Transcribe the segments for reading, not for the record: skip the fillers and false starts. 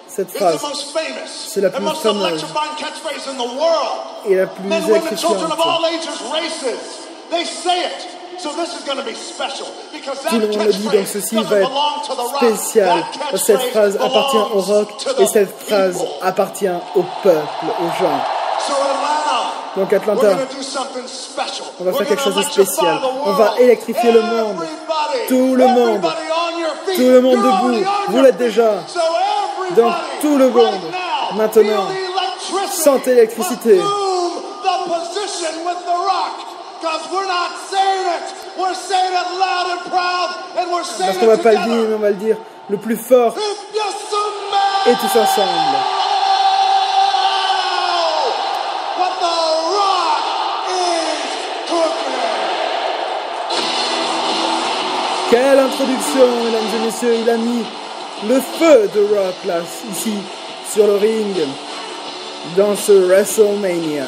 Cette phrase, c'est la plus fameuse et la plus électrifiante. Tout le monde le dit, donc ceci va être spécial. Cette phrase appartient au rock et cette phrase appartient au peuple, aux gens. Donc Atlanta, on va faire quelque chose de spécial. On va électrifier le monde. Tout le monde debout. Vous l'êtes déjà. Donc tout le monde, maintenant, sentez l'électricité. Parce qu'on ne va pas le dire, mais on va le dire le plus fort et tous ensemble. Quelle introduction, mesdames et messieurs, il a mis le feu de Rock là, ici, sur le ring, dans ce WrestleMania.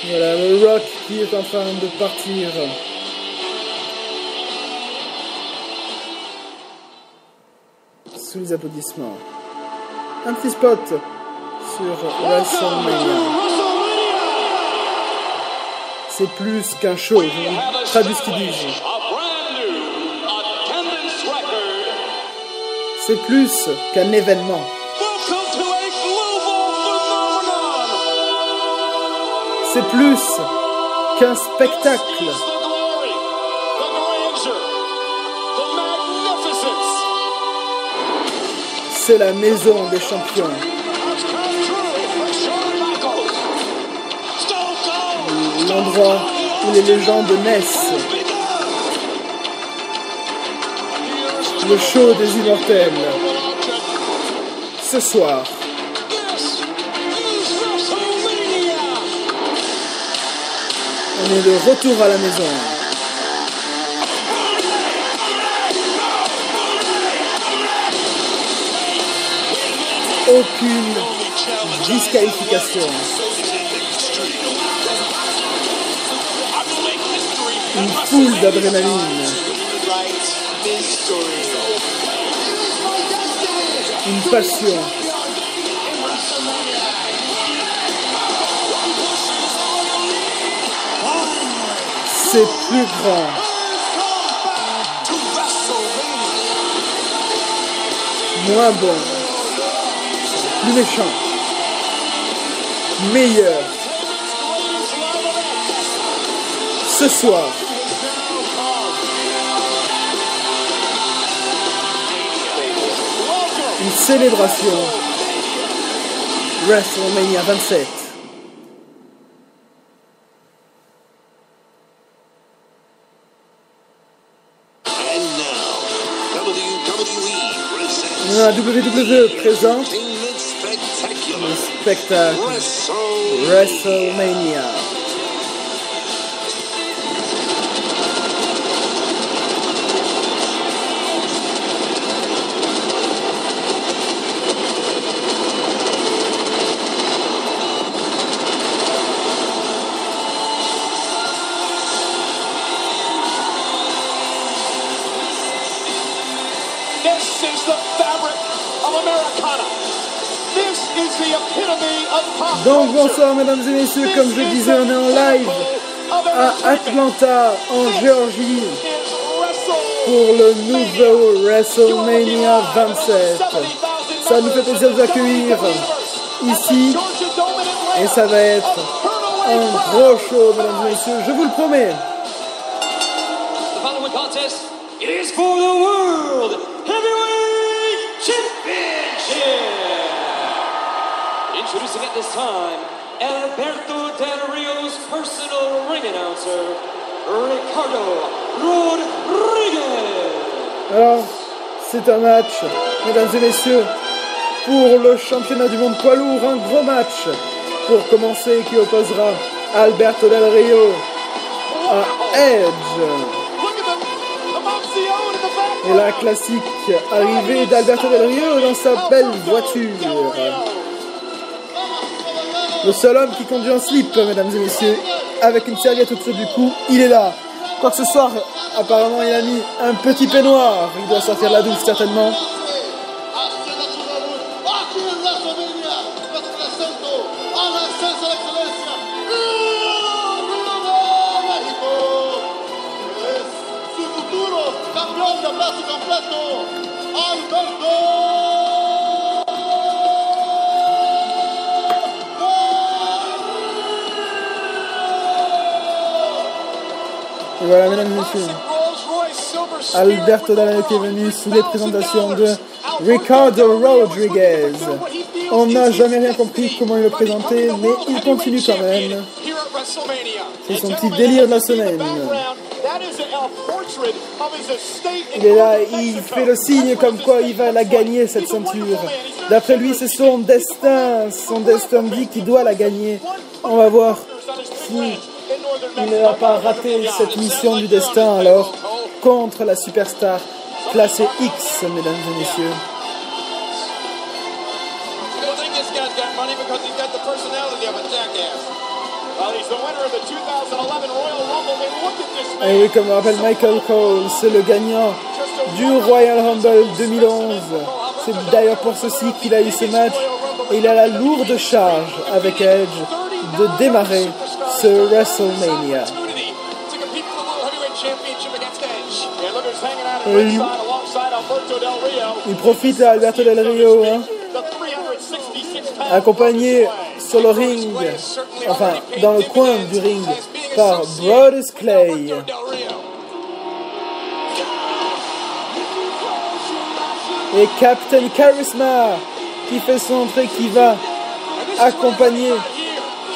Voilà, le Rock qui est en train de partir. Sous les applaudissements. Un petit spot sur WrestleMania. C'est plus qu'un show, je vous traduis ce qu'ils disent. C'est plus qu'un événement. C'est plus qu'un spectacle. C'est la maison des champions. L'endroit où les légendes naissent. Le show des immortels. Ce soir. On est de retour à la maison. Aucune disqualification. Une foule d'adrénaline. Une passion. C'est plus grand. Moins bon. Plus méchant. Meilleur. Ce soir. Une célébration. WrestleMania 27. La WWE présente le spectacle WrestleMania. Donc bonsoir mesdames et messieurs, comme je disais, on est en live à Atlanta, en Géorgie, pour le nouveau WrestleMania 27. Ça nous fait plaisir de vous accueillir ici, et ça va être un gros show mesdames et messieurs, je vous le promets. It is for the World Heavyweight Championship. Introducing at this time, Alberto Del Rio's personal ring announcer, Ricardo Rodriguez. Alors, c'est un match, mesdames et messieurs, pour le championnat du monde poids lourd, un gros match pour commencer qui opposera Alberto Del Rio à Edge. Et la classique arrivée d'Alberto Del Rio dans sa belle voiture. Le seul homme qui conduit en slip, mesdames et messieurs, avec une serviette autour du cou, il est là. Quoique ce soir, apparemment, il a mis un petit peignoir. Il doit sortir de la douche, certainement. Et voilà, mesdames et messieurs, Alberto Del Rio qui est venu sous les présentations de Ricardo Rodriguez. On n'a jamais rien compris comment il le présentait, mais il continue quand même. C'est son petit délire de la semaine. Il est là, il fait le signe comme quoi il va la gagner cette ceinture. D'après lui, c'est son destin dit qu'il doit la gagner. On va voir si il ne va pas rater cette mission du destin alors contre la superstar classée X, mesdames et messieurs. Et oui, comme le rappelle Michael Cole, c'est le gagnant du Royal Rumble 2011. C'est d'ailleurs pour ceci qu'il a eu ce match. Et il a la lourde charge avec Edge de démarrer ce WrestleMania. Et il profite à Alberto Del Rio, hein, accompagné sur le ring, enfin dans le coin du ring, par Brodus Clay. Et Captain Charisma qui fait son entrée, qui va accompagner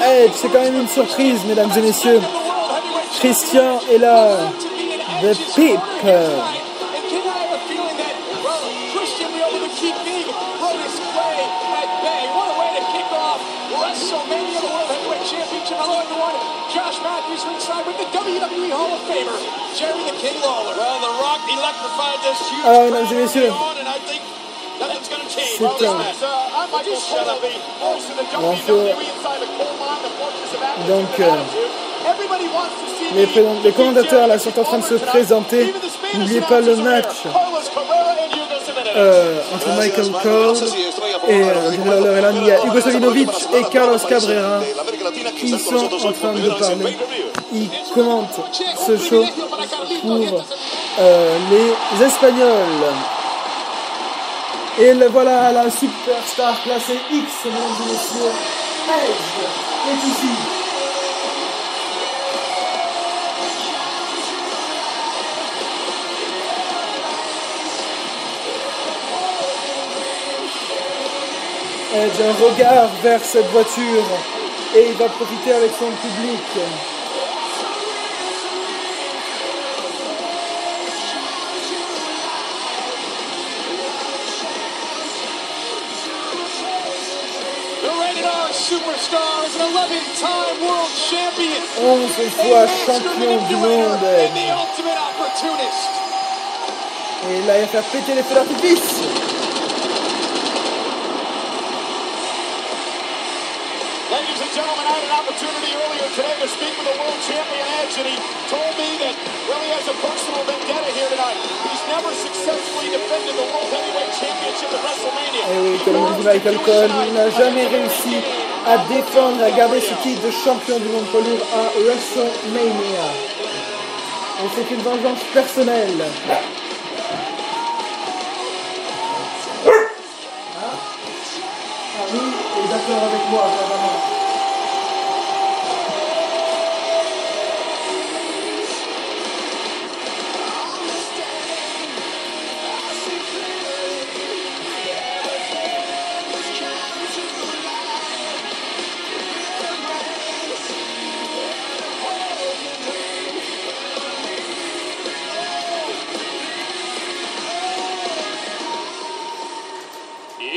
Edge. C'est quand même une surprise, mesdames et messieurs. Christian est là. The Pip. Alors, mesdames et messieurs, c'est un... Donc, les commentateurs là sont en train de se présenter. N'oubliez pas le match entre Michael Cole et il y a Hugo Savinovich et Carlos Cabrera qui sont en train de parler. Ils commentent ce show pour les Espagnols. Et voilà la superstar classée X, mesdames et messieurs, Edge est ici. Edge a un regard vers cette voiture et il va profiter avec son public. Superstar is an 11-time world champion. 11 fois champion du monde. Et là, il va faire péter les feux d'artifice. Ladies and gentlemen, I had an opportunity earlier today to speak with the world champion Edge, and he told me that, well, he has a personal vendetta here tonight. He's never successfully defended the World Heavyweight Championship at WrestleMania. Et oui, comme le dit Michael Cole, il n'a jamais réussi à défendre, à garder ce titre de champion du monde poids lourd à WrestleMania. Et c'est une vengeance personnelle. Oui, est d'accord avec moi, vraiment.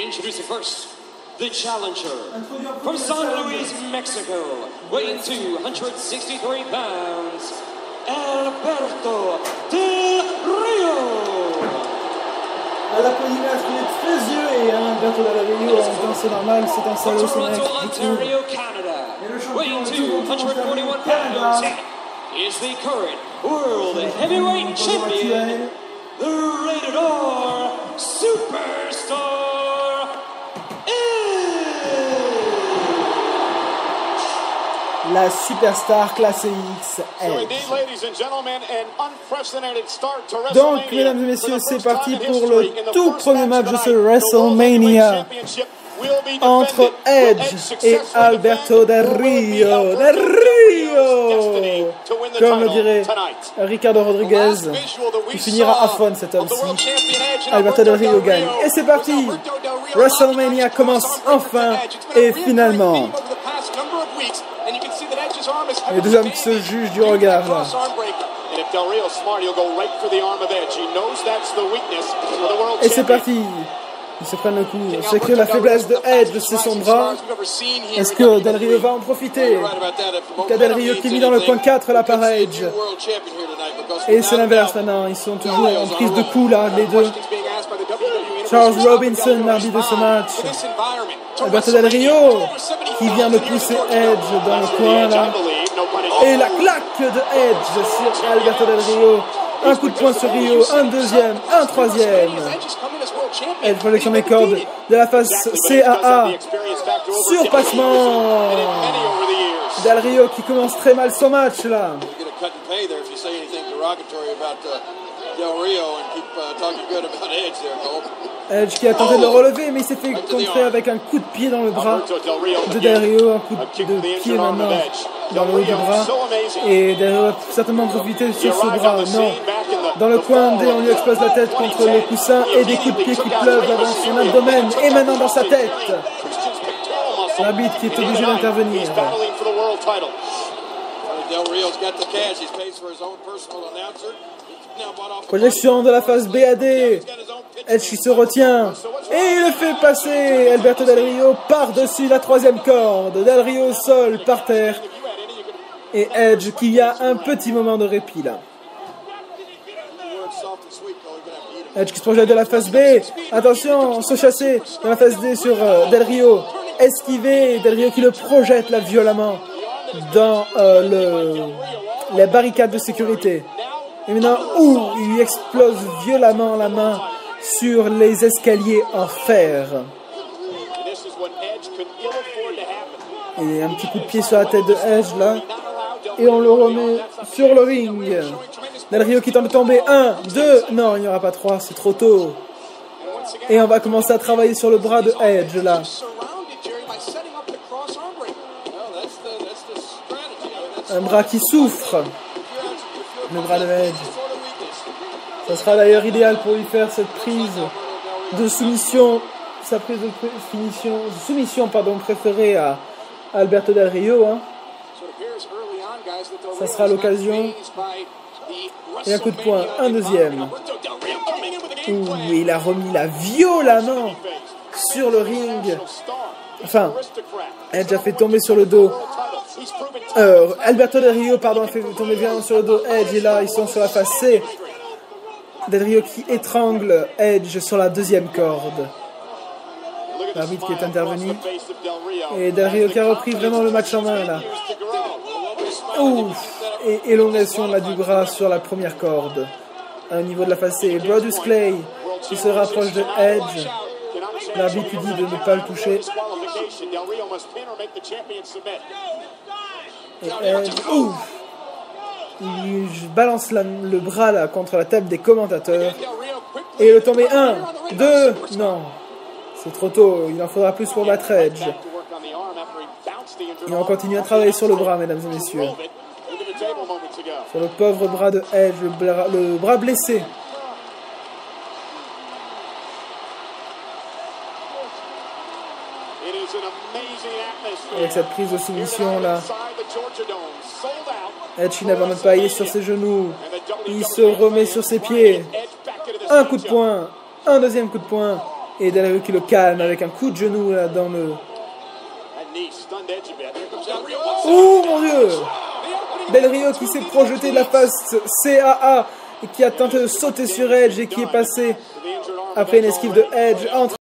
Introducing first, the challenger from San Luis, Mexico, weighing 263 pounds, Alberto Del Rio. À l'applaudimètre, il est très vieux et Alberto Del Rio, en temps c'est normal, c'est un salaud ce mec. Ontario, Canada. Et le champion Weighing du monde 241 Canada pounds is the current world heavyweight champion, the Rated R Superstar la superstar classe X Edge. Donc, mesdames et messieurs, c'est parti pour le tout premier match de ce WrestleMania entre Edge et Alberto Del Rio. Comme le dirait Ricardo Rodriguez, il finira à fond cet homme-ci. Alberto Del Rio gagne. Et c'est parti. WrestleMania commence enfin et finalement. Les deux hommes qui se jugent du regard là. Et c'est parti. Ils se prennent le coup. C'est que la faiblesse de Edge, c'est son bras. Est-ce que Del Rio va en profiter? Del Rio qui est mis dans le coin 4 là par Edge. Et c'est l'inverse maintenant. Ils sont toujours en prise de coups là, les deux. Charles Robinson, l'arbitre de ce match. Alberto Del Rio qui vient de pousser Edge dans le coin là. Et la claque de Edge sur Alberto Del Rio. Un coup de poing sur Rio, un deuxième, un troisième. Edge projection des cordes de la phase CAA. Surpassement. Del Rio qui commence très mal son match là. Edge qui a tenté de le relever, mais il s'est fait contrer avec un coup de pied dans le bras de Del Rio, un coup de pied maintenant dans le haut du bras. Et Del Rio a certainement profité sur ce bras. Non, dans le coin D, on lui explose la tête contre le coussin et des coups de pied qui pleuvent dans son abdomen et maintenant dans sa tête. L'arbitre qui est obligé d'intervenir. Projection de la phase BAD. Edge qui se retient et il le fait passer. Alberto Del Rio par-dessus la troisième corde. Del Rio au sol, par terre. Et Edge qui a un petit moment de répit là. Edge qui se projette de la phase B. Attention, se chasser dans la phase D sur Del Rio. Esquivé. Del Rio qui le projette là violemment dans les barricades de sécurité. Et maintenant, il lui explose violemment la main sur les escaliers en fer. Et un petit coup de pied sur la tête de Edge là. Et on le remet sur le ring. Del Rio qui tente de tomber. 1, 2, non, il n'y aura pas 3, c'est trop tôt. Et on va commencer à travailler sur le bras de Edge là. Un bras qui souffre. Le bras de Edge. Ça sera d'ailleurs idéal pour lui faire cette prise de soumission, sa prise de soumission préférée à Alberto Del Rio. Hein. Ça sera l'occasion. Et un coup de poing, un deuxième. Il a remis la violemment sur le ring. Enfin, Edge a fait tomber sur le dos. Alberto Del Rio, a fait tomber bien sur le dos Edge. Et là, ils sont sur la face C. Del Rio qui étrangle Edge sur la deuxième corde. L'arbitre qui est intervenu. Et Del Rio qui a repris vraiment le match en main là. Ouf. Et élongation là du bras sur la première corde. À un niveau de la face C. Brodus Clay qui se rapproche de Edge. L'arbitre lui dit de ne pas le toucher. Et Edge, ouf. Il balance le bras là contre la table des commentateurs. Et le tombé 1, 2, non. C'est trop tôt, il en faudra plus pour battre Edge. Et on continue à travailler sur le bras, mesdames et messieurs. Sur le pauvre bras de Edge, le bras blessé. Avec cette prise de soumission là. Edge n'abandonne pas, il est sur ses genoux. Il se remet sur ses pieds. Un coup de poing, un deuxième coup de poing. Et Del Rio qui le calme avec un coup de genou là dans le... Oh mon Dieu! Del Rio qui s'est projeté de la face CAA et qui a tenté de sauter sur Edge et qui est passé Après une esquive de Edge entre